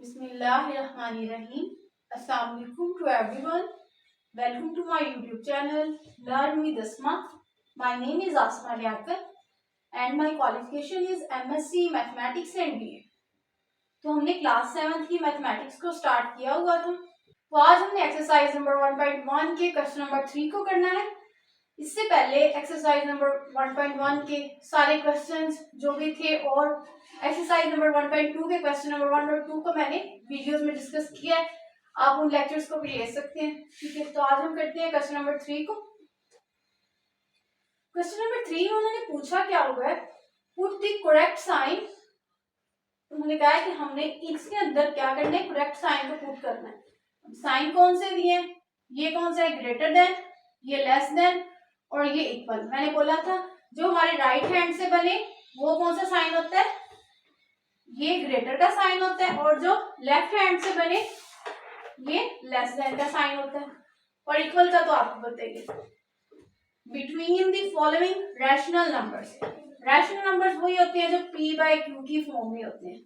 Bismillahirrahmanirrahim. Assalamu alaikum to everyone. Welcome to my YouTube channel Learn with Asma. My name is Asma Liaquat and my qualification is MSc Mathematics and BA. तो हमने class 7th की mathematics को start किया हुआ था। तो आज हमने एक्सरसाइज नंबर 1.1 के क्वेश्चन नंबर 3 को करना है। इससे पहले एक्सरसाइज नंबर 1.1 के सारे क्वेश्चंस जो भी थे और एक्सरसाइज नंबर 1.2 के क्वेश्चन नंबर 1 और 2 को मैंने वीडियोस में डिस्कस किया है। आप उन लेक्चर्स को भी ले सकते हैं। ठीक है, तो आज हम करते हैं क्वेश्चन नंबर 3 को। क्वेश्चन नंबर 3 उन्होंने पूछा क्या हुआ है, पुट द करेक्ट साइन। उन्होंने कहा है कि हमने इसके अंदर क्या करना है, करेक्ट साइन को पुट करना है। साइन कौन से दिए हैं, ये कौन सा है, ग्रेटर देन, ये लेस देन और ये इक्वल। मैंने बोला था जो हमारे राइट हैंड से बने वो कौन सा साइन होता है, ये ग्रेटर का साइन होता है, और जो लेफ्ट हैंड से बने ये लेस देन का साइन होता है। और इक्वल का तो आपको बताइए। Between the following rational numbers, rational numbers वही होते हैं जो p/q की फॉर्म में होते हैं,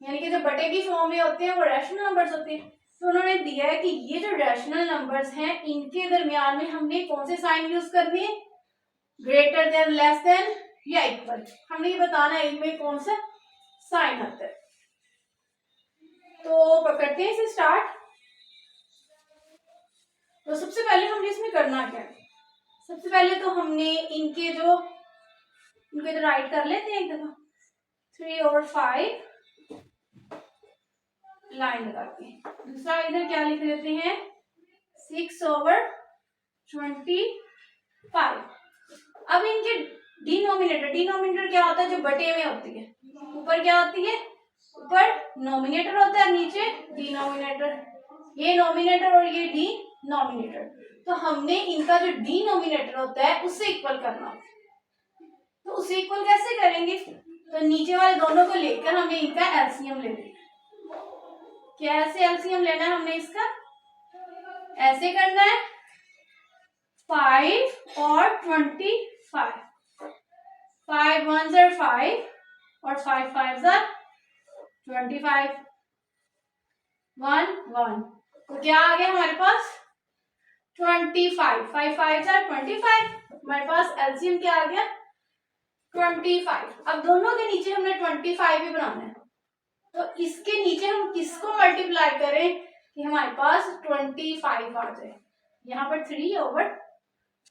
यानी कि जो बटे की फॉर्म में होते हैं वो रैशनल नंबर्स होते हैं। तो उन्होंने दिया है कि ये जो रैशनल नंबर्स हैं इनके दरमियान में हमने कौन से साइन यूज करने हैं, ग्रेटर देन, लेस देन या इक्वल। हमने ये बताना है इनमें कौन सा साइन आता है। तो करते हैं इसे स्टार्ट। तो सबसे पहले हमने इसमें करना क्या है, सबसे पहले तो हमने इनके तो राइट कर लेते हैं एक दफा। 3 और 5 लाइन लगा के, दूसरा इधर क्या लिख देते हैं, 6 over 25। अब इनके डिनोमिनेटर क्या होता है, जो बटे में होती है, ऊपर क्या होती है, ऊपर नोमिनेटर होता है, नीचे डिनोमिनेटर। ये नोमिनेटर और ये डिनोमिनेटर। तो हमने इनका जो डिनोमिनेटर होता है उससे इक्वल करना होता है। तो उससे इक्वल कैसे करेंगे, तो नीचे वाले दोनों को लेकर हमें इनका एलसीएम ले लेंगे। कैसे एलसीएम लेना है हमने इसका, ऐसे करना है 5 और 25। 5 1s are 5 और 5 5s are 25। 1 1, तो क्या आ गया हमारे पास 25। 5 5s are 25। हमारे पास एलसीएम क्या आ गया 25। अब दोनों के नीचे हमने 25 ही बनाना है। तो इसके नीचे हम किसको मल्टीप्लाई करें कि हमारे पास 25 आ जाए। यहाँ पर 3 over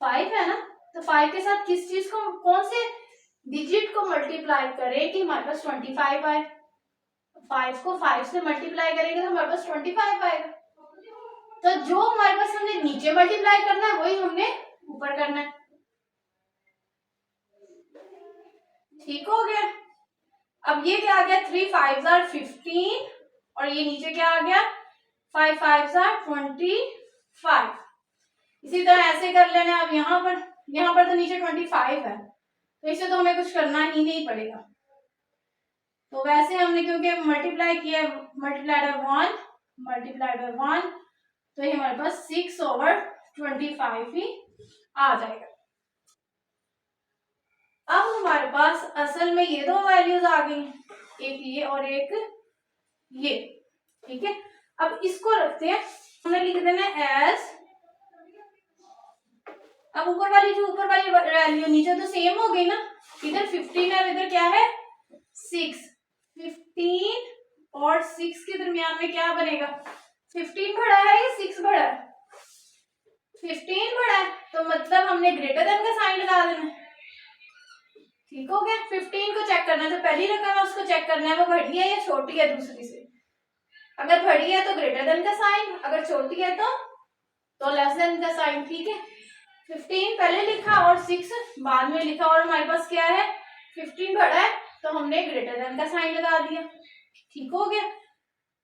5 है ना, तो 5 के साथ किस चीज को, कौन से डिजिट को मल्टीप्लाई करें कि हमारे पास 25 आए। 5 को 5 से मल्टीप्लाई करेंगे तो हमारे पास 25 आएगा। तो जो हमारे पास हमने नीचे मल्टीप्लाई करना है वही हमने ऊपर करना है। ठीक हो गया। अब ये क्या आ गया, 3 5s are 15 और ये नीचे क्या आ गया 5 5s are 25। इसी तरह ऐसे कर लेना। अब यहाँ पर तो नीचे 25 है, तो इसे तो हमें कुछ करना ही नहीं पड़ेगा। तो वैसे हमने क्योंकि मल्टीप्लाई किया, मल्टीप्लाइड बाय 1, तो ये हमारे पास 6 over 25 ही आ जाएगा। अब हमारे पास असल में ये दो वैल्यूज आ गई, एक ये और एक ये। ठीक है, अब इसको रखते हैं, हमने लिख देना एज, अब ऊपर वाली वैल्यू नीचे तो सेम हो गई ना, इधर 15 है, इधर क्या है 6। 15 और 6 के दरमियान में क्या बनेगा, 15 बड़ा है या 6 बड़ा है, 15 बड़ा है, तो मतलब हमने ग्रेटर देन का साइन लगा देना है। ठीक हो गया। 15 को चेक करना है, तो पहली रकम है उसको चेक करना है वो बड़ी है या छोटी है दूसरी से। अगर बड़ी है तो ग्रेटर देन का साइन, अगर छोटी है तो लेस देन का साइन। ठीक है, 15 पहले लिखा और 6 बाद में लिखा, और हमारे पास क्या है 15 बड़ा है तो हमने ग्रेटर देन का साइन लगा दिया। ठीक हो गया।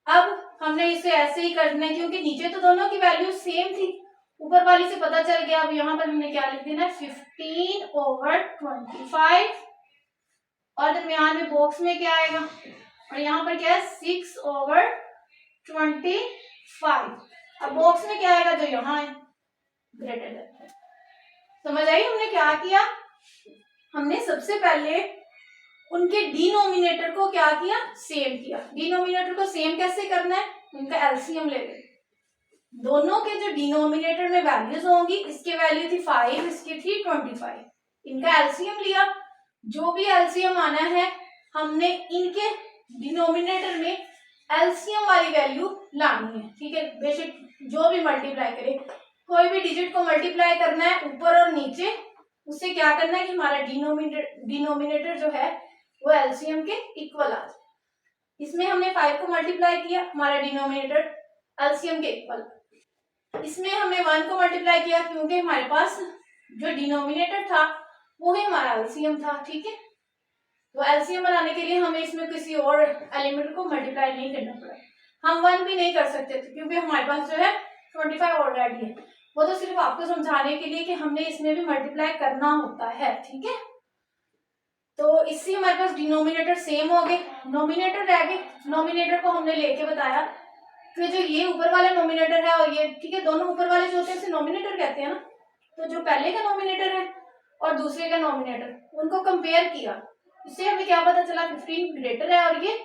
अब हमने इसे ऐसे ही करना है क्योंकि नीचे तो दोनों की वैल्यू सेम थी, ऊपर वाली से पता चल गया। अब यहाँ पर हमने क्या लिख देना, 15 over 25 और दरमियान में बॉक्स में क्या आएगा, और यहाँ पर क्या है 6 over 25। अब बॉक्स में क्या आएगा, जो यहाँ है ग्रेटर देन। समझ आई हमने क्या किया, हमने सबसे पहले उनके डिनोमिनेटर को क्या किया, सेम किया। डिनोमिनेटर को सेम कैसे करना है, उनका एलसीएम ले लें। दोनों के जो डिनोमिनेटर में वैल्यूज होंगी, इसके वैल्यू थी 5, इसकी थी 25, इनका एलसीएम लिया। जो भी एलसीएम आना है हमने इनके डिनोमिनेटर में एलसीएम वाली वैल्यू लानी है, ठीक है। बेशक जो भी मल्टीप्लाई करे, कोई भी डिजिट को मल्टीप्लाई करना है ऊपर और नीचे, उससे क्या करना है कि हमारा डिनोमिनेटर जो है वो एलसीएम के इक्वल आ जाए। इसमें हमने 5 को मल्टीप्लाई किया, हमारा डिनोमिनेटर एलसीएम के इक्वल। इसमें हमने 1 को मल्टीप्लाई किया क्योंकि हमारे पास जो डिनोमिनेटर था वो ही हमारा एलसीएम था, ठीक है। तो एलसीएम बनाने के लिए हमें इसमें किसी और एलिमेंट को मल्टीप्लाई नहीं करना पड़ा। हम 1 भी नहीं कर सकते थे क्योंकि हमारे पास जो है 25 ऑलरेडी है। वो तो सिर्फ आपको समझाने के लिए कि हमने इसमें भी मल्टीप्लाई करना होता है, ठीक है। तो इससे हमारे पास डिनोमिनेटर सेम हो गए, नोमिनेटर रह गए। नोमिनेटर को हमने लेके बताया कि जो ये ऊपर वाला नोमिनेटर है और ये, ठीक है, दोनों ऊपर वाले जो होते हैं उसे नोमिनेटर कहते हैं ना। तो जो पहले का नोमिनेटर है और दूसरे का नोमिनेटर, उनको कंपेयर किया, इससे हमें क्या पता चला, 15 ग्रेटर है और ये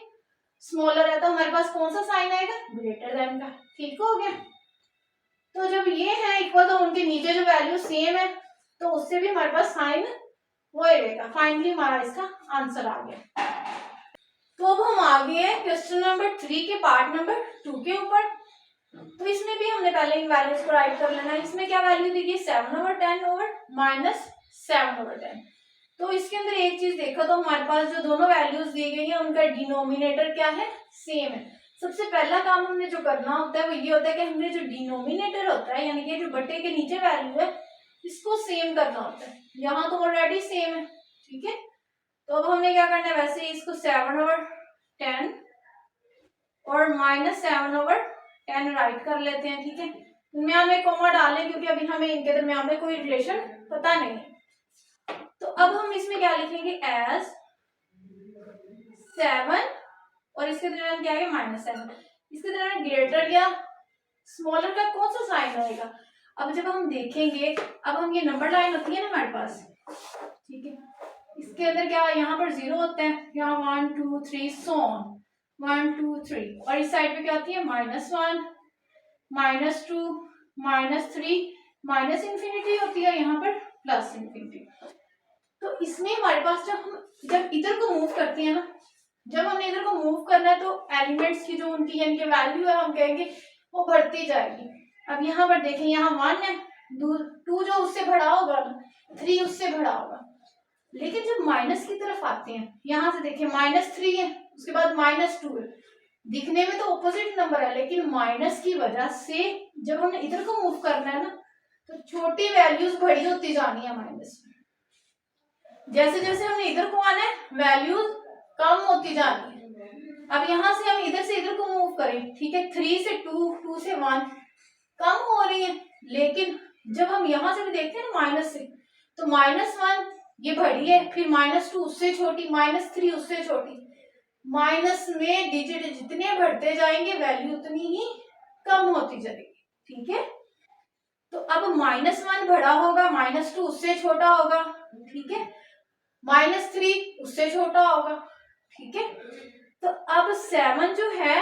स्मॉलर है, तो हमारे पास कौन सा साइन आएगा, ग्रेटर देन का, ठीक हो गया। तो जब ये है इक्वल तो उनके नीचे जो वैल्यू सेम है, तो उससे भी हमारे पास साइन वो रहेगा। फाइनली हमारा इसका आंसर आ गया। तो अब हम आ गए हैं क्वेश्चन नंबर 3 के पार्ट नंबर 2 के ऊपर। तो इसमें भी हमने पहले इन वैल्यूज को राइट कर लेना है। इसमें क्या वैल्यू दी गई, 7/10 ओवर माइनस 7/10। तो इसके अंदर एक चीज देखो, तो हमारे पास जो दोनों वैल्यूज दी गई है उनका डिनोमिनेटर क्या है, सेम है। सबसे पहला काम हमने जो करना होता है वो ये होता है कि हमने जो डिनोमिनेटर होता है, यानी कि जो बटे के नीचे वैल्यू है, इसको सेम करना होता है। यहाँ तो ऑलरेडी सेम है, ठीक है। तो अब हमने क्या करना है, वैसे ही इसको 7/10 और माइनस 7/10 राइट कर लेते हैं, ठीक है। दरम्यान में कॉमा डालें क्योंकि अभी हमें इनके दरम्यान में कोई रिलेशन पता नहीं है। तो अब हम इसमें क्या लिखेंगे, एज 7 और इसके दरम्यान क्या है, -7। इसके दरम्यान ग्रेटर या स्मॉलर का कौन सा साइन आएगा। अब जब हम देखेंगे, अब हम ये नंबर लाइन होती है ना हमारे पास, ठीक है, इसके अंदर क्या, यहाँ पर 0 होता है, यहाँ 1 2 3 सो ऑन, 1 2 3, और इस साइड पे क्या होती है, -1 -2 -3 माइनस इंफिनिटी होती है, यहाँ पर प्लस इंफिनिटी। तो इसमें हमारे पास जब इधर को मूव करते हैं ना, जब हमने इधर को मूव करना है तो एलिमेंट्स की जो उनकी यानी कि वैल्यू है, हम कहेंगे वो बढ़ती जाएगी। अब यहाँ पर देखें, यहाँ 1 है, 2 जो उससे बढ़ा होगा, 3 उससे बढ़ा होगा। लेकिन जब माइनस की तरफ आते हैं, यहाँ से देखें -3 है, उसके बाद -2 है, दिखने में तो ऑपोजिट नंबर है, लेकिन माइनस की वजह से जब हमने इधर को मूव करना है ना, तो छोटी वैल्यूज बड़ी होती जानी है माइनस में। जैसे जैसे हमने इधर को आना है, वैल्यूज कम होती जानी है। अब यहाँ से हम इधर से इधर को मूव करें, ठीक है, 3 से 2, 2 से 1 कम हो रही है, लेकिन जब हम यहाँ से भी देखते हैं ना माइनस से, तो -1 ये बड़ी है, फिर -2 उससे छोटी, -3 उससे छोटी। माइनस में डिजिट जितने बढ़ते जाएंगे वैल्यू उतनी ही कम होती जाएगी, ठीक है। तो अब -1 बड़ा होगा, -2 उससे छोटा होगा, ठीक है, -3 उससे छोटा होगा, ठीक है। तो अब 7 जो है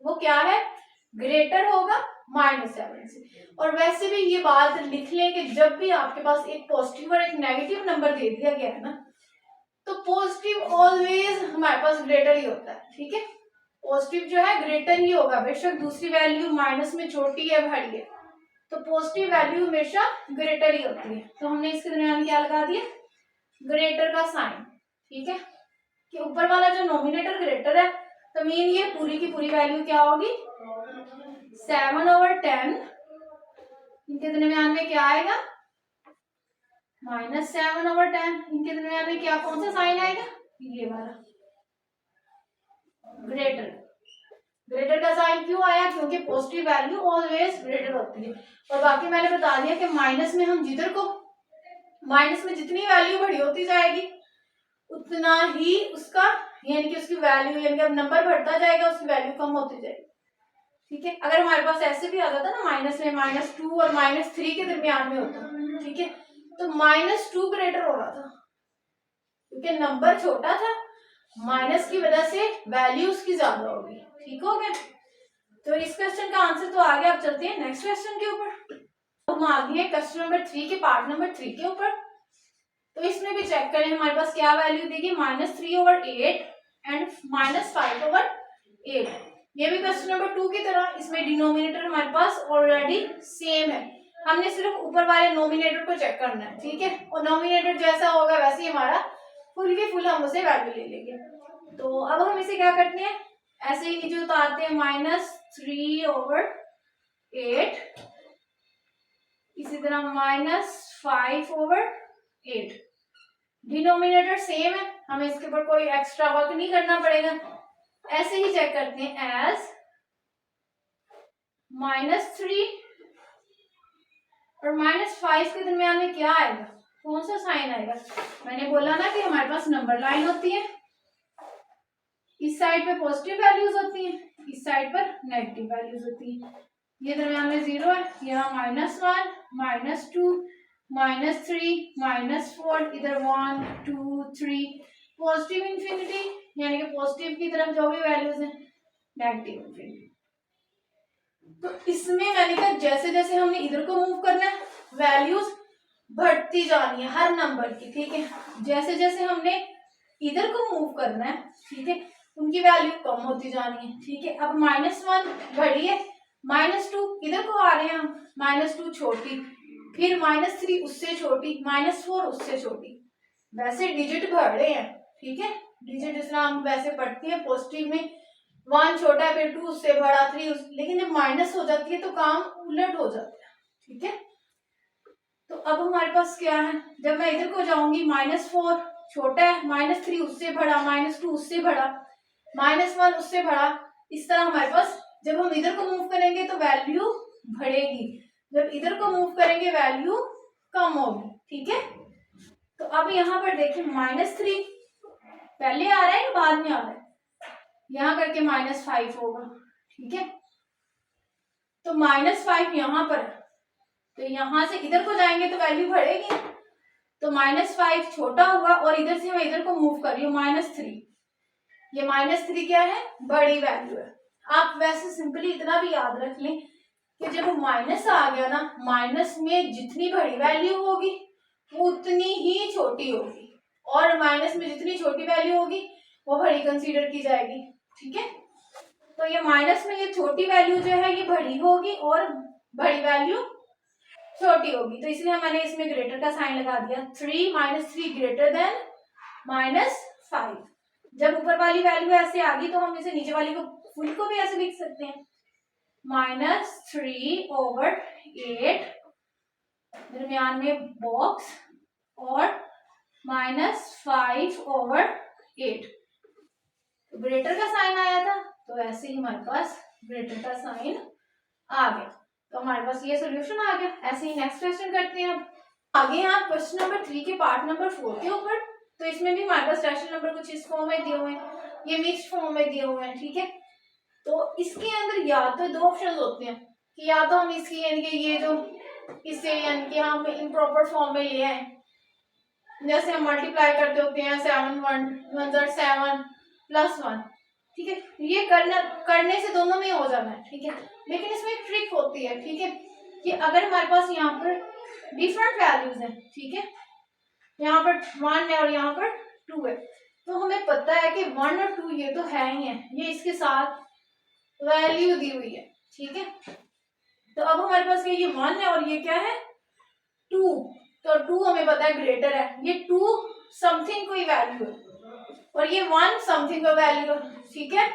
वो क्या है, ग्रेटर होगा -7 से। और वैसे भी ये बात लिख लें कि जब भी आपके पास एक पॉजिटिव और एक नेगेटिव नंबर दे दिया गया है ना, तो पॉजिटिव ऑलवेज हमारे पास ग्रेटर ही होता है, ठीक है। पॉजिटिव जो है ग्रेटर ही होगा, बेशक दूसरी वैल्यू माइनस में छोटी है, बड़ी है, तो पॉजिटिव वैल्यू हमेशा ग्रेटर ही होती है। तो हमने इसके दरम्यान क्या लगा दिया, ग्रेटर का साइन, ठीक है, कि ऊपर वाला जो नोमिनेटर ग्रेटर है, तो मीन ये पूरी की पूरी वैल्यू क्या होगी, 7/10, इनके दरम्यान में क्या आएगा, -7/10, इनके दरम्यान में क्या, कौन सा साइन आएगा, ये वाला ग्रेटर। ग्रेटर का साइन क्यों आया, क्योंकि पॉजिटिव वैल्यू ऑलवेज ग्रेटर होती है। और बाकी मैंने बता दिया कि माइनस में हम जिधर को, माइनस में जितनी वैल्यू बड़ी होती जाएगी उतना ही उसका यानी कि उसकी वैल्यू, यानी कि अब नंबर बढ़ता जाएगा, उसकी वैल्यू कम होती जाएगी, ठीक है। अगर हमारे पास ऐसे भी आ जाता ना, माइनस में -2 और -3 के दरमियान में होता, ठीक है, तो -2 ग्रेटर हो रहा था, क्योंकि नंबर छोटा था, माइनस की वजह से वैल्यू उसकी ज्यादा होगी। ठीक हो गया, तो इस क्वेश्चन का आंसर तो आ गया। अब चलते हैं नेक्स्ट क्वेश्चन के ऊपर। हम आ गए क्वेश्चन नंबर 3 के पार्ट नंबर 3 के ऊपर। तो इसमें भी चेक करें हमारे पास क्या वैल्यू देगी, -3/8 एंड -5/8। ये भी क्वेश्चन नंबर 2 की तरह, इसमें डिनोमिनेटर हमारे पास ऑलरेडी सेम है, हमने सिर्फ ऊपर वाले नोमिनेटर को चेक करना है। ठीक है, और नोमिनेटर जैसा होगा वैसे ही हमारा फुल के फुल हम उसे वैल्यू ले लेंगे। तो अब हम इसे क्या करते हैं, ऐसे ही नीचे उतारते हैं, -3/8, इसी तरह -5/8। डिनोमिनेटर सेम है, हमें इसके ऊपर कोई एक्स्ट्रा वर्क नहीं करना पड़ेगा। ऐसे ही चेक करते हैं, एज -3 और -5 के दरमियान में क्या आएगा, कौन सा साइन आएगा। मैंने बोला ना कि हमारे पास नंबर लाइन होती है, इस साइड पे पॉजिटिव वैल्यूज होती हैं, इस साइड पर नेगेटिव वैल्यूज होती हैं। ये दरमियान में 0 है, यहाँ -1 -2 -3 -4, इधर 1 2 3, पॉजिटिव इंफिनिटी, यानी कि पॉजिटिव की तरफ जो भी वैल्यूज हैं, नेगेटिव इंफिनिटी। तो इसमें मैंने कहा जैसे जैसे हमने इधर को मूव करना है, वैल्यूज बढ़ती जानी है हर नंबर की। ठीक है, जैसे जैसे हमने इधर को मूव करना है, ठीक है, उनकी वैल्यू कम होती जानी है। ठीक है, अब -1 बढ़ी है, -2 इधर को आ रहे हैं हम, -2 छोटी, फिर -3 उससे छोटी, -4 उससे छोटी, वैसे डिजिट बढ़ रहे हैं। ठीक है, डिजिट जिस तरह हम वैसे पढ़ते हैं पॉजिटिव में, 1 छोटा है, फिर 2 उससे बड़ा, 3 लेकिन जब माइनस हो जाती है तो काम उलट हो जाता है। ठीक है, तो अब हमारे पास क्या है, जब मैं इधर को जाऊंगी, -4 छोटा है, -3 उससे बड़ा, -2 उससे बड़ा, -1 उससे बड़ा, इस तरह हमारे पास जब हम इधर को मूव करेंगे तो वैल्यू बढ़ेगी, जब इधर को मूव करेंगे वैल्यू कम होगी। ठीक है, तो अब यहाँ पर देखिए, -3 पहले आ रहा है या बाद में आ रहा है, यहाँ करके -5 होगा। ठीक है, तो -5 यहाँ पर, तो यहाँ से इधर को जाएंगे तो वैल्यू बढ़ेगी, तो -5 छोटा हुआ, और इधर से मैं इधर को मूव कर रही हूँ, -3, ये -3 क्या है, बड़ी वैल्यू है। आप वैसे सिंपली इतना भी याद रख लें कि जब माइनस आ गया ना, माइनस में जितनी बड़ी वैल्यू होगी उतनी ही छोटी होगी, और माइनस में जितनी छोटी वैल्यू होगी वो बड़ी कंसीडर की जाएगी। ठीक है, तो ये माइनस में ये छोटी वैल्यू जो है ये बड़ी होगी और बड़ी वैल्यू छोटी होगी, तो इसलिए मैंने इसमें ग्रेटर का साइन लगा दिया, 3 -3 ग्रेटर देन -5। जब ऊपर वाली वैल्यू ऐसे आ गई तो हम इसे नीचे वाली को फुल को भी ऐसे लिख सकते हैं, -3/8 दरमियान में बॉक्स, और -5/8, तो ग्रेटर का साइन आया था, तो ऐसे ही हमारे पास ग्रेटर का साइन आ गया, तो हमारे पास ये सोल्यूशन आ गया। ऐसे ही नेक्स्ट क्वेश्चन करते हैं। अब आगे यहाँ क्वेश्चन नंबर 3 के पार्ट नंबर 4 के ऊपर, तो इसमें भी हमारे पास रैशनल नंबर कुछ इस फॉर्म में दिए हुए हैं, ये मिक्स्ड फॉर्म में दिए हुए हैं। ठीक है, तो इसके अंदर या तो 2 ऑप्शन होते हैं कि या तो हम इसकी यानी कि ये जो इसे यानी कि हम इम्प्रॉपर फॉर्म में ले आए, जैसे हम मल्टीप्लाई करते होते हैं 7 1 7 +1। ठीक है, ये करने से दोनों में हो जाना है। ठीक है, लेकिन इसमें एक ट्रिक होती है। ठीक है, कि अगर हमारे पास यहाँ पर डिफरेंट वैल्यूज हैं, ठीक है, यहाँ पर 1 है और यहाँ पर 2 है, तो हमें पता है कि 1 और 2 ये तो है ही है, ये इसके साथ वैल्यू दी हुई है। ठीक है, तो अब हमारे पास ये 1 है और ये क्या है, 2, तो 2 हमें पता है ग्रेटर है, ये 2 समथिंग कोई वैल्यू है और ये 1 समथिंग का वैल्यू है। ठीक है,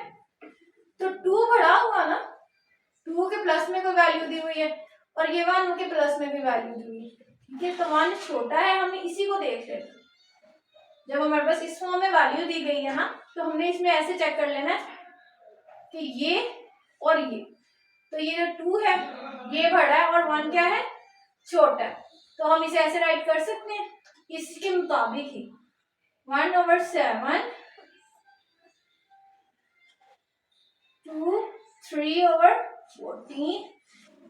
तो 2 बढ़ा हुआ ना, 2 के प्लस में कोई वैल्यू दी हुई है और ये 1 के प्लस में भी वैल्यू दी हुई है। ठीक है, तो 1 छोटा है, हमने इसी को देख लेना। जब हमारे पास इस फॉर्म में वैल्यू दी गई है ना, तो हमने इसमें ऐसे चेक कर लेना है कि ये और ये, तो ये जो 2 है ये बड़ा है और 1 क्या है, छोटा है, तो हम इसे ऐसे राइट कर सकते हैं इसके मुताबिक ही, 1/7 2 3/14।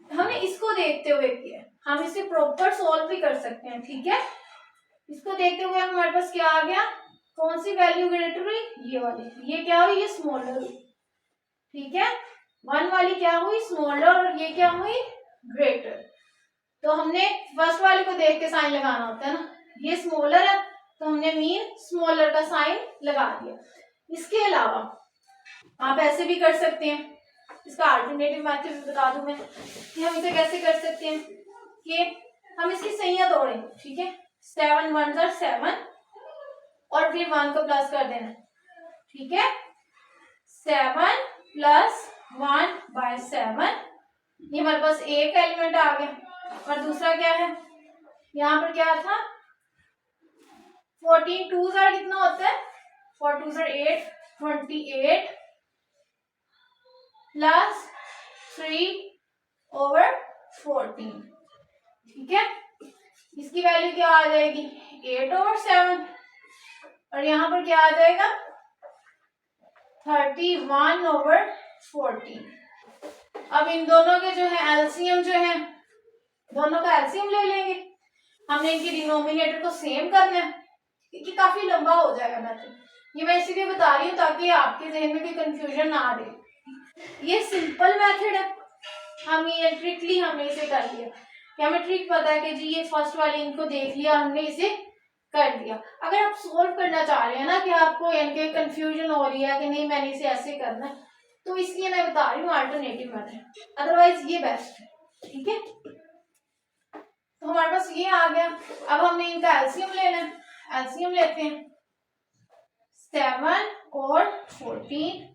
हमने इसको देखते हुए किया, हम इसे प्रॉपर सॉल्व भी कर सकते हैं। ठीक है, इसको देखते हुए हमारे पास क्या आ गया, कौन सी वैल्यू ग्रेटर हुई? ये वाली। ये क्या हुई? ये स्मॉलर हुई। ठीक है, 1 वाली क्या हुई? स्मॉलर, और ये क्या हुई? ग्रेटर। तो हमने फर्स्ट वाले को देख के साइन लगाना होता है ना, ये स्मॉलर है तो हमने मीन स्मॉलर का साइन लगा दिया। इसके अलावा आप ऐसे भी कर सकते हैं, इसका अल्टरनेटिव मेथड बता दूं मैं कि हम इसे कैसे कर सकते हैं कि हम इसकी सहियां तोड़ें। ठीक है, 7 1 ज़ा 7 और फिर 1 को प्लस कर देना। ठीक है, 7 प्लस 1 बाय 7, ये हमारे पास एक एलिमेंट आ गया। और दूसरा क्या है, यहाँ पर क्या था? 14 2 ज़ा कितना होता है? 4 2 ज़ा 8, 28 प्लस 3/14। ठीक है, इसकी वैल्यू क्या आ जाएगी? 8/7। और यहाँ पर क्या आ जाएगा? 31/14। अब इन दोनों के जो है एलसीएम जो है, दोनों का एलसीएम ले लेंगे। हमने इनके डिनोमिनेटर को सेम करना है क्योंकि काफी लंबा हो जाएगा मेथड। ये मैं इसीलिए बता रही हूँ ताकि आपके जहन में कोई कंफ्यूजन ना आ रहे। ये सिंपल मेथड है, हम ये ट्रिकली हमने इसे कर लिया कि हमें ट्रिक पता है कि जी ये फर्स्ट वाले इनको देख लिया, हमने इसे कर दिया। अगर आप सोल्व करना चाह रहे हैं ना कि आपको इनके कंफ्यूजन हो रही है कि नहीं मैंने इसे ऐसे करना है, तो इसलिए मैं बता रही हूँ अल्टरनेटिव मेथड, अदरवाइज ये बेस्ट है। ठीक है, तो हमारे पास ये आ गया। अब हमने इनका एलसीएम लेना है, एलसीएम लेते हैं। 7 और 14,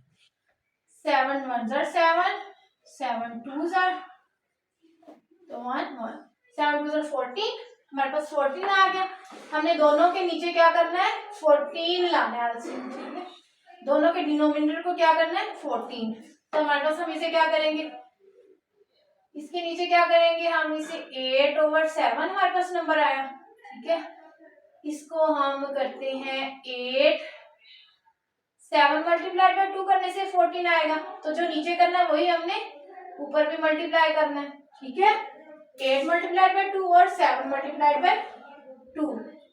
7 1 ज़ा 7, 7 2 ज़ा 1 1, 7 2 ज़ा 14, हमारे पास 14 आ गया। हमने दोनों के नीचे क्या करना है? 14 लाना है एलसीएम। ठीक है, दोनों के डिनोमिनेटर को क्या करना है? 14। तो हमारे पास हम इसे क्या करेंगे? इसके नीचे क्या करेंगे? हम इसे 8/7 हमारे पास नंबर आया। ठीक है, इसको हम करते हैं 8, 7 मल्टीप्लाइड बाय 2 करने से 14 आएगा, तो जो नीचे करना है वही हमने ऊपर भी मल्टीप्लाई करना है। ठीक है, 8 मल्टीप्लाइड बाय 2 और 7 मल्टीप्लाइड बाय 2,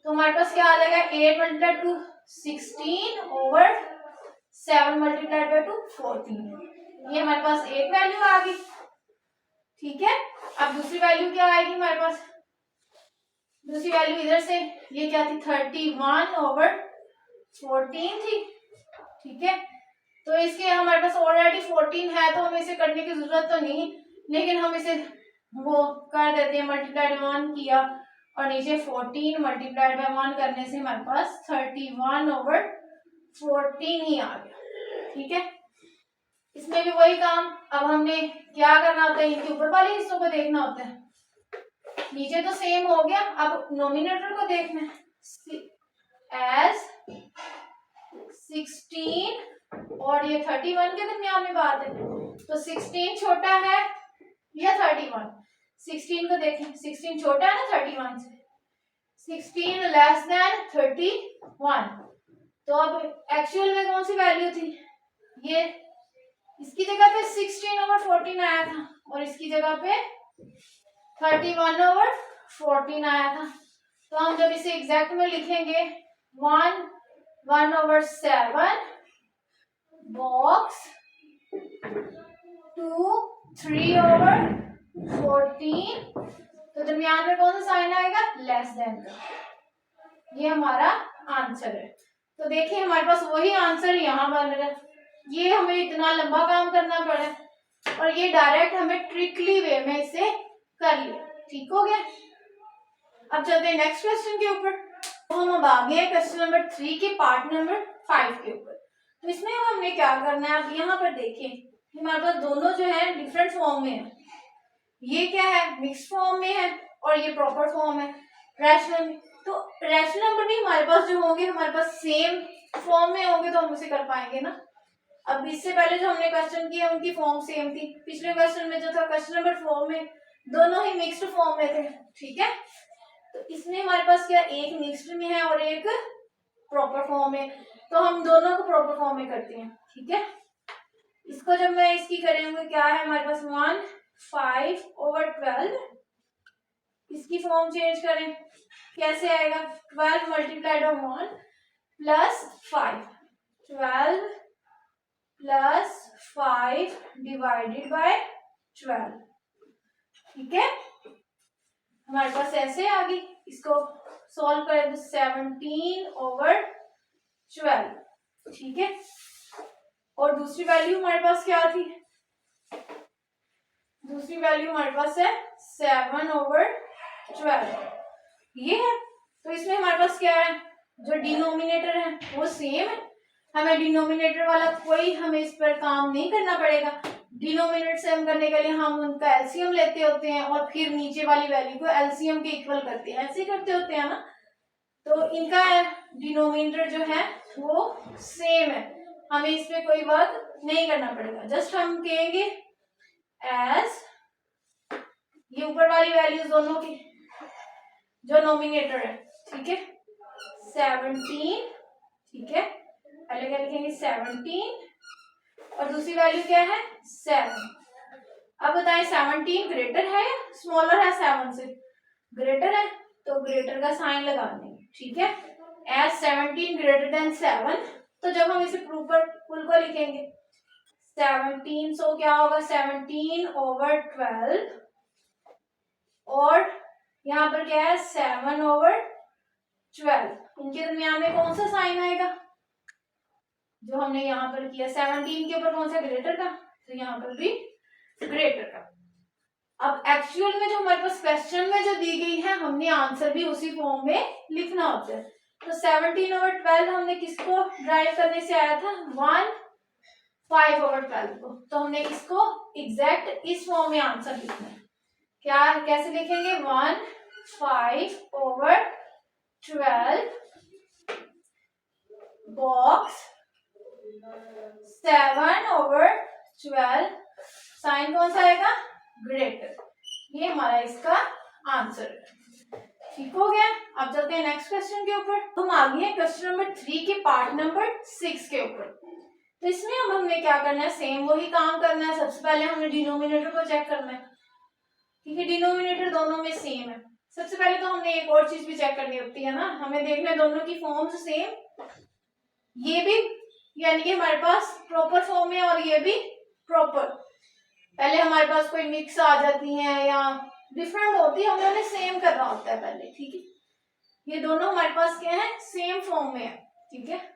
तो हमारे पास क्या आ जाएगा? 8 मल्टीप्लाइड 2 16/7 मल्टीप्लाइड बाय 2 14। ये हमारे पास एक वैल्यू आ गई। ठीक है, अब दूसरी वैल्यू क्या आएगी हमारे पास? दूसरी वैल्यू इधर से, ये क्या थी? 31/14 थी। ठीक है, तो इसके हमारे पास ऑलरेडी 14 है तो हमें इसे करने की जरूरत तो नहीं, लेकिन हम इसे वो कर देते हैं, मल्टीप्लाइड 1 किया और नीचे 14 मल्टीप्लाइड बाय 1 करने से हमारे पास 31/14 ही आ गया। ठीक है, इसमें भी वही काम। अब हमने क्या करना होता है? इनके ऊपर वाले हिस्सों को देखना होता है। नीचे तो सेम हो गया, अब नोमिनेटर को देखना है। एज 16 और ये 31 के दरमियान में बात है, तो 16 छोटा है या 31? 16 को देखें, 16 छोटा है ना 31 से, 16 लेस देन 31। तो अब एक्चुअल में कौन सी वैल्यू थी? ये इसकी जगह पे 16/14 आया था और इसकी जगह पे 31/14 आया था। तो हम जब इसे एग्जैक्ट में लिखेंगे 1/7 बॉक्स 2 3/14, तो दरमियान में कौन सा साइन आएगा? लेस देन का। ये हमारा आंसर है। तो देखिए हमारे पास वही आंसर यहाँ बन रहा है। ये हमें इतना लंबा काम करना पड़ा और ये डायरेक्ट हमें ट्रिकली वे में इसे कर लिया। ठीक हो गया, अब चलते हैं नेक्स्ट क्वेश्चन के ऊपर। तो हम अब आ गए हैं क्वेश्चन नंबर 3 के पार्ट नंबर 5 के ऊपर। तो इसमें हमने क्या करना है? आप यहाँ पर देखें हमारे पास दोनों जो है डिफरेंट फॉर्म में है। ये क्या है? मिक्स फॉर्म में है और ये प्रॉपर फॉर्म है रैशनल में। तो रैशनल नंबर भी हमारे पास जो होंगे हमारे पास सेम फॉर्म में होंगे तो हम उसे कर पाएंगे ना। अब इससे पहले जो हमने क्वेश्चन किया उनकी फॉर्म सेम थी। पिछले क्वेश्चन में जो था क्वेश्चन नंबर 4 में दोनों ही मिक्स्ड फॉर्म में थे। ठीक है, तो इसमें हमारे पास क्या एक मिक्स्ड में है और एक प्रॉपर फॉर्म में, तो हम दोनों को प्रॉपर फॉर्म में करते हैं। ठीक है, इसको जब मैं इसकी करेंगे क्या है हमारे पास 1/5/12, इसकी फॉर्म चेंज करें कैसे आएगा? 12 multiplied by 1 plus 5, 12 plus 5 divided by 12, ठीक है। हमारे पास ऐसे आ गई, इसको सॉल्व करें तो 17/12, ठीक है। और दूसरी वैल्यू हमारे पास क्या थी, दूसरी वैल्यू हमारे पास है 7/12, ये है। तो इसमें हमारे पास क्या है, जो डिनोमिनेटर है वो सेम है, हमें डिनोमिनेटर वाला कोई हमें इस पर काम नहीं करना पड़ेगा। डिनोमिनेटर सेम करने के लिए हम उनका एलसीएम लेते होते हैं और फिर नीचे वाली वैल्यू को एलसीएम के इक्वल करते हैं, ऐसे करते होते हैं ना। तो इनका डिनोमिनेटर जो है वो सेम है, हमें इसमें कोई वर्क नहीं करना पड़ेगा। जस्ट हम कहेंगे एज ये ऊपर वाली वैल्यूज दोनों की जो नोमिनेटर है, ठीक है, 17, ठीक है, पहले क्या लिखेंगे 17 और दूसरी वैल्यू क्या है 7। अब बताएं 17 ग्रेटर है या स्मॉलर है, 7 से ग्रेटर है, तो ग्रेटर का साइन लगा देंगे, ठीक है। एज 17 ग्रेटर देन 7, तो जब हम इसे प्रूफ पर फुल को लिखेंगे 17, सो क्या होगा 17/12 और यहाँ पर क्या है 7/12, इनके दरमियान में कौन सा साइन आएगा, जो हमने यहाँ पर किया 17 के ऊपर कौन सा ग्रेटर का, तो यहाँ पर भी ग्रेटर का। अब एक्चुअल में जो हमारे पास क्वेश्चन में जो दी गई है, हमने आंसर भी उसी फॉर्म में लिखना होता है। तो 17/12 हमने किसको ड्राइव करने से आया था, 1/5/12 को, तो हमने इसको एग्जैक्ट इस फॉर्म में आंसर लिखना है। क्या कैसे लिखेंगे, 1/5/12 बॉक्स 7/12, साइन कौन सा आएगा, ग्रेटर। ये हमारा इसका आंसर है, ठीक हो गया। अब चलते हैं नेक्स्ट क्वेश्चन के ऊपर। हम आ गए हैं क्वेश्चन नंबर 3 के पार्ट नंबर 6 के ऊपर। तो इसमें अब हमने क्या करना है, सेम वही काम करना है। सबसे पहले हमने डिनोमिनेटर को चेक करना है, ठीक है, डिनोमिनेटर दोनों में सेम है। सबसे पहले तो हमने एक और चीज भी चेक करनी होती है ना, हमें देखना है दोनों की फॉर्म्स सेम, ये भी यानी कि हमारे पास प्रॉपर फॉर्म है और ये भी प्रॉपर। पहले हमारे पास कोई मिक्स आ जाती है या डिफरेंट होती है, हमें उन्हें सेम करना होता है पहले, ठीक है। ये दोनों हमारे पास क्या है, सेम फॉर्म में है, ठीक है।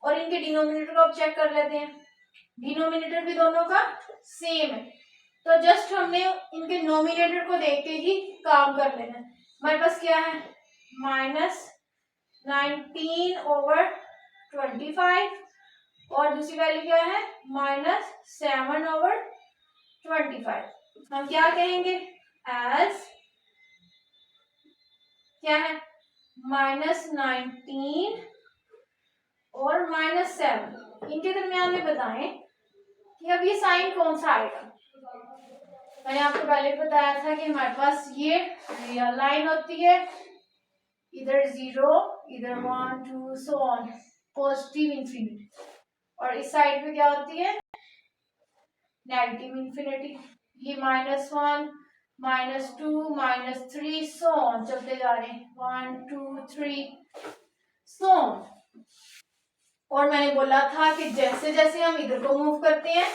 और इनके डिनोमिनेटर को अब चेक कर लेते हैं, डिनोमिनेटर भी दोनों का सेम है, तो जस्ट हमने इनके नोमिनेटर को देख के ही काम कर लेना है। हमारे पास क्या है, -19/25 और दूसरी वैल्यू क्या है, -7/25। हम क्या कहेंगे, एज क्या है, -19 और -7, इनके दरमियान में बताएं कि अब ये साइन कौन सा आएगा। मैंने आपको पहले बताया था कि हमारे पास ये रियल लाइन होती है, इधर 0, इधर 1 2 सो ऑन, पॉजिटिव इंफिनिटी, और इस साइड पे क्या होती है, नेगेटिव इंफिनिटी। ये -1 -2 -3 सो ऑन चलते जा रहे हैं, 1 2 3 सो ऑन। और मैंने बोला था कि जैसे जैसे हम इधर को मूव करते हैं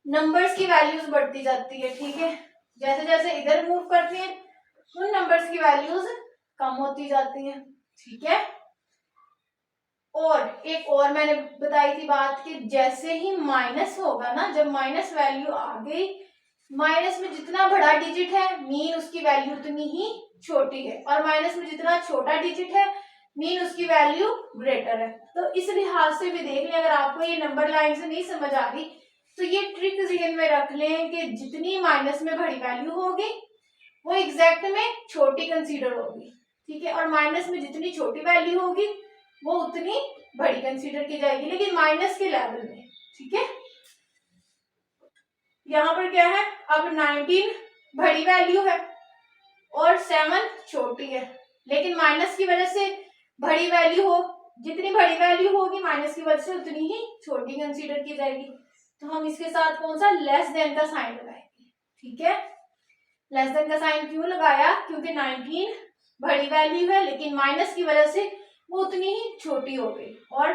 नंबर्स की वैल्यूज बढ़ती जाती है, ठीक है। जैसे जैसे इधर मूव करते हैं उन नंबर्स की वैल्यूज कम होती जाती हैं, ठीक है। और एक और मैंने बताई थी बात कि जैसे ही माइनस होगा ना, जब माइनस वैल्यू आ गई, माइनस में जितना बड़ा डिजिट है मीन उसकी वैल्यू उतनी ही छोटी है, और माइनस में जितना छोटा डिजिट है मीन उसकी वैल्यू ग्रेटर है। तो इस लिहाज से भी देख लें, अगर आपको ये नंबर लाइन से नहीं समझ आ रही तो ये ट्रिक ज़हन में रख लें कि जितनी माइनस में बड़ी वैल्यू होगी वो एग्जैक्ट में छोटी कंसीडर होगी, ठीक है, और माइनस में जितनी छोटी वैल्यू होगी वो उतनी बड़ी कंसीडर की जाएगी, लेकिन माइनस के लेवल में, ठीक है। यहाँ पर क्या है, अब 19 बड़ी वैल्यू है और 7 छोटी है, लेकिन माइनस की वजह से बड़ी वैल्यू हो, जितनी बड़ी वैल्यू होगी माइनस की वजह से उतनी ही छोटी कंसीडर की जाएगी। तो हम इसके साथ कौन सा, लेस देन का साइन लगाएंगे, ठीक है। लेस देन का साइन क्यों लगाया, क्योंकि 19 बड़ी वैल्यू है लेकिन माइनस की वजह से वो उतनी ही छोटी हो गई, और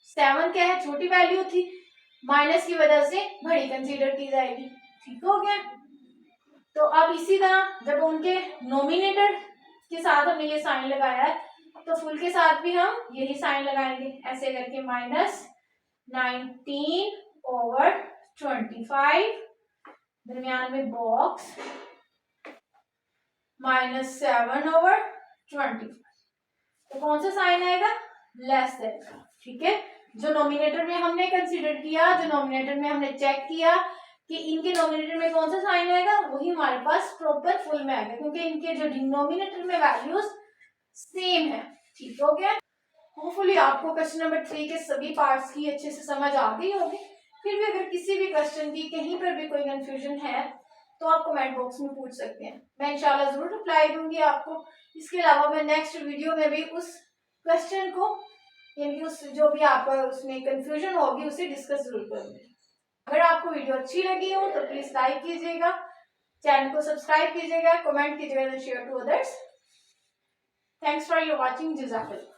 7 क्या है, छोटी वैल्यू थी, माइनस की वजह से बड़ी कंसीडर की जाएगी। ठीक हो गया। तो अब इसी तरह जब उनके नोमिनेटर के साथ हमने ये साइन लगाया है, तो फुल के साथ भी हम यही साइन लगाएंगे, ऐसे करके -19/25, दरमियान में बॉक्स, -7/25। तो कौन सा साइन आएगा, लेस देन का। ठीक है, जो नोमिनेटर में हमने कंसीडर किया, जो नोमिनेटर में हमने चेक किया कि इनके नोमिनेटर में कौन सा साइन आएगा, वही हमारे पास प्रॉपर फुल में आएगा, क्योंकि इनके जो डिनोमिनेटर में वैल्यूज सेम है। ठीक हो गया। होपफुली आपको क्वेश्चन नंबर 3 के सभी पार्ट्स की अच्छे से समझ आ गई होगी। फिर भी अगर किसी भी क्वेश्चन की कहीं पर भी कोई कंफ्यूजन है तो आप कमेंट बॉक्स में पूछ सकते हैं, मैं इंशाल्लाह जरूर रिप्लाई दूंगी आपको। इसके अलावा मैं नेक्स्ट वीडियो में भी उस क्वेश्चन को, यानी उस जो भी आपका उसमें कंफ्यूजन होगी उसे डिस्कस जरूर करूंगी। अगर आपको वीडियो अच्छी लगी हो तो प्लीज लाइक कीजिएगा, चैनल को सब्सक्राइब कीजिएगा, कमेंट कीजिएगा, share to others. Thanks for your watching. जज़ाकल्लाह।